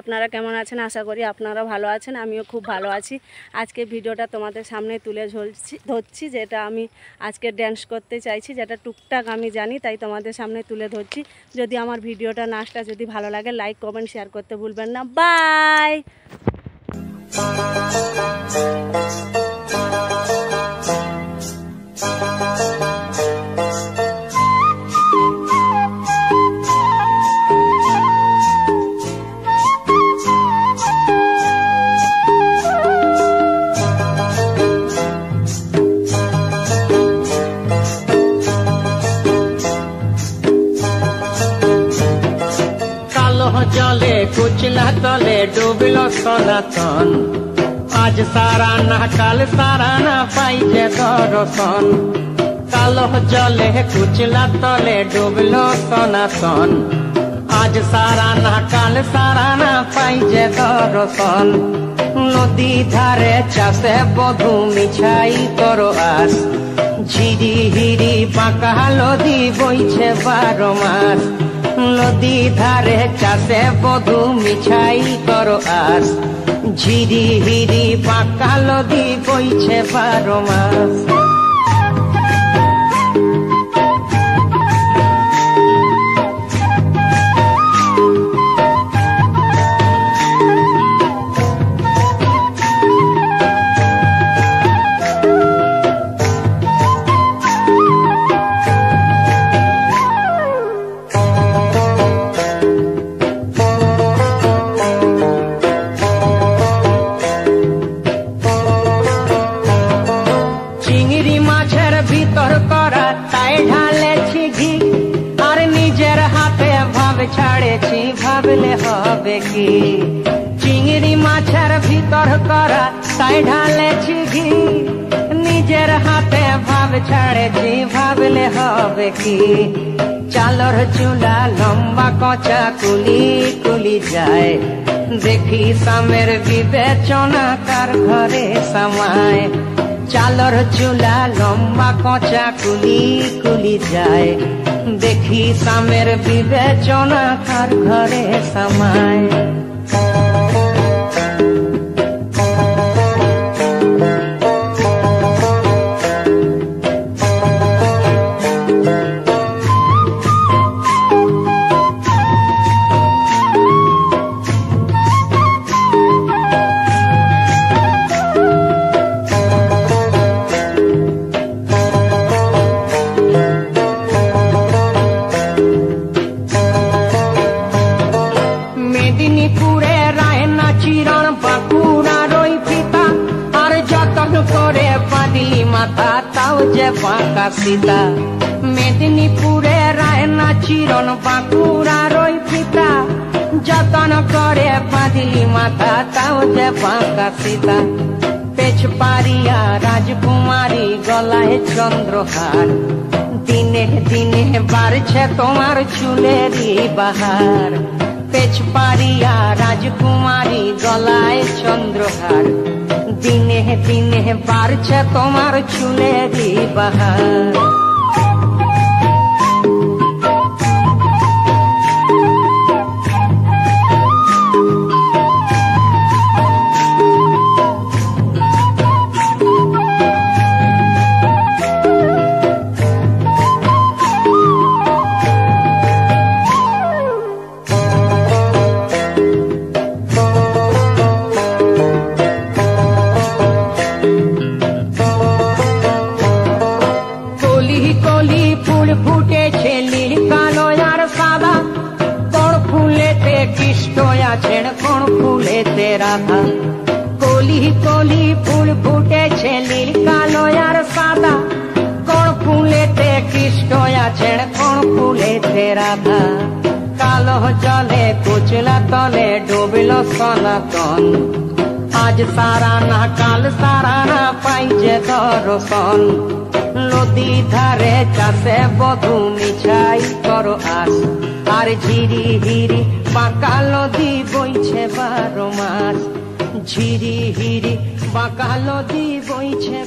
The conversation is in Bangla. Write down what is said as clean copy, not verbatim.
আপনারা কেমন আছেন? আশা করি আপনারা ভালো আছেন, আমিও খুব ভালো আছি। আজকে ভিডিওটা তোমাদের সামনে তুলে ধরছি যেটা আমি আজকে ড্যান্স করতে চাইছি, যেটা টুকটাক আমি জানি, তাই তোমাদের সামনে তুলে ধরছি। যদি আমার ভিডিওটা নাচটা যদি ভালো লাগে, লাইক কমেন্ট শেয়ার করতে ভুলবেন না। বাই। জলে কুচলা তলে ডুবল সনাতন, আজ সারা না কাল সারা না পাইছে দর্শন। কালো জলে কুচলা তলে ডুবল সনাতন, আজ সারা না কাল সারা না পাইছে দর্শন। নদী ধারে চাষে বধু মিছাই করো আস, ঝিরি হিরি বাঁকা নদী বইছে 12 মাস। নদী ধারে চাষে বধু মিছাই করো আস, ঝিরি হিরি বাঁকা নদী বইছে 12 মাস। চিংড়ি মাছের ভিতর করা তাই ঢালেছি ঘি, আর নিজের হাতে ভাব ছাড়েছি, ভাবলে হবে কি। চিংড়ি মাছের ভিতর করা তাই ঢালেছি ঘি, নিজের হাতে ভাব ছাড়েছি, ভাবলে হবে কি। চালর চুলা লম্বা কচা কুলি কুলি যায়, দেখি সামের বিবেচনা কার ঘরে সামায়। চালর চুলা লম্বা কচা কুলি কুলি যায়, দেখি সামের বিবেচনা কার ঘরে সামায়। মেদিনীপুরে রায়না চিরণ বাঁকুড়া রই পিতা, আর যতন করে বাঁধলি মাথা তাও যে বাঁকা সীতা। মেদিনীপুরে রায়না চিরণ বাঁকুড়া রই পিতা, যতন করে বাঁধলি মাথা তাও যে বাঁকা সীতা। পেছ পারিয়া রাজকুমারী গলায় চন্দ্রহার, দিনে দিনে বাড়ছে তোমার চুলেরই বাহার। পেছ পারিয়া রাজকুমারী গলায় চন্দ্রহার, দিনে দিনে বাড়ছে তোমার চুলেরই বাহার। কলি ফুল ফুটেছে নীল কালো আর সাদা, কোন ফুলেতে কৃষ্ণ আছেন কোন ফুলেতে রাধা। কলি কলি ফুল ফুটেছে নীল কালো আর সাদা, কোন ফুলেতে কৃষ্ণ আছেন কোন ফুলেতে রাধা। কালো জলে কুচলা তলে ডুবল সনাতন, আজ সারা না কাল সারা না পাইছে দর্শন। নদী ধারে চাষে বধু মিছাই করো আস, আর ঝিরি হিরি বাঁকা নদী বইছে 12 মাস। ঝিরি হিরি বাঁকা নদী বইছে